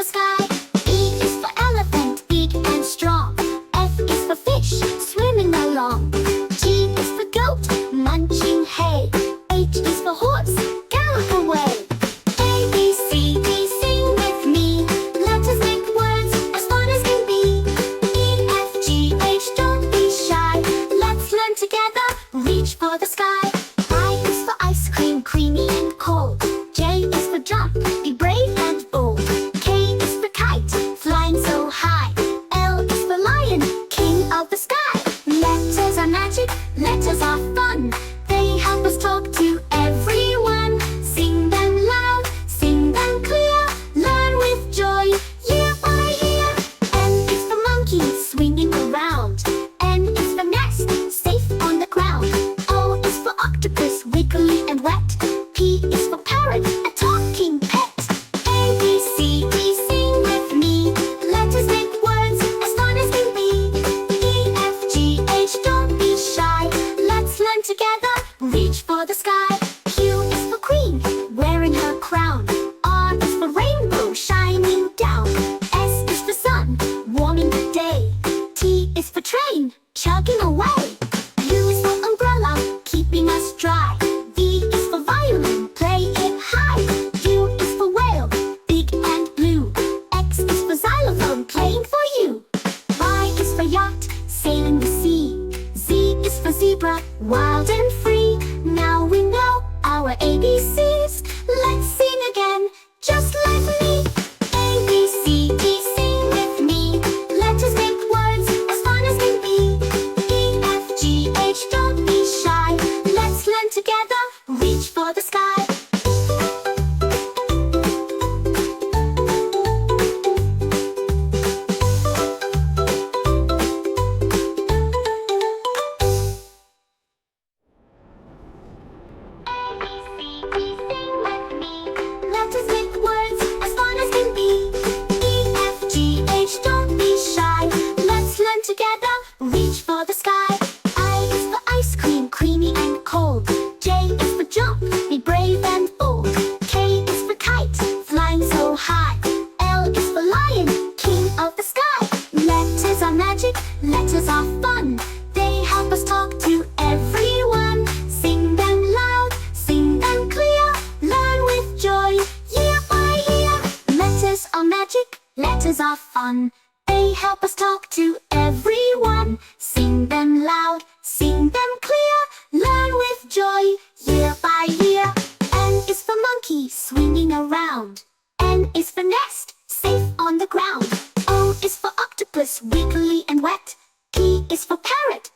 sky. E is for elephant, big and strong. F is for fish, swimming along. G is for goat, munching hay. H is for horse, gallop away. A, B, C, D, sing with me. Let us make words as fun as can be. E, F, G, H, don't be shy. Let's learn together, reach for the sky. I is for ice cream, creamy and cold. J is for jump, be brave and bold. K is for kite, flying so high. L is for lion, king of the sky. Letters are magic, letters are fun. They help us talk to everyone. Sing them loud, sing them clear. Learn with joy, year by year. M is for monkey, swinging around. N is for nest, safe on the ground. O is for octopus, wiggly and wet. P is for parrot, a talking pet. A, B, C, D, sing with me. Let us make words as fun as can be. E, F, G, H, don't be shy. Let's learn together, reach for the sky. Q is for queen, wearing her crown. R is for rainbow, shining down. S is for sun, warming the day. T is for train, chugging away. U is for umbrella, keeping us dry. V is for violin, play it high. U is for whale, big and blue. X is for xylophone, playing for you. Y is for yacht, sailing the sea. Z is for zebra, wild and free. Now we know our ABCs. Let's sing again, just like me. A, B, C, D, sing with me. Let us make words as fun as can be. E, F, G, H, don't be shy. Let's learn together, reach for the sky. Let us make words as fun as can be. E, F, G, H, don't be shy. Let's learn together, reach for the sky. I is for ice cream, creamy and cold. J is for jump, be brave and bold. K is for kite, flying so high. L is for lion, king of the sky. Letters are magic, letters are fun. They help us talk to everyone. Sing them loud, sing them clear. Learn with joy, year by year. Letters are magic, letters are fun. They help us talk to everyone. Sing them loud, sing them clear. Learn with joy, year by year. N is for monkey, swinging around. N is for nest, safe on the ground. O is for octopus, wiggly and wet. P is for parrot,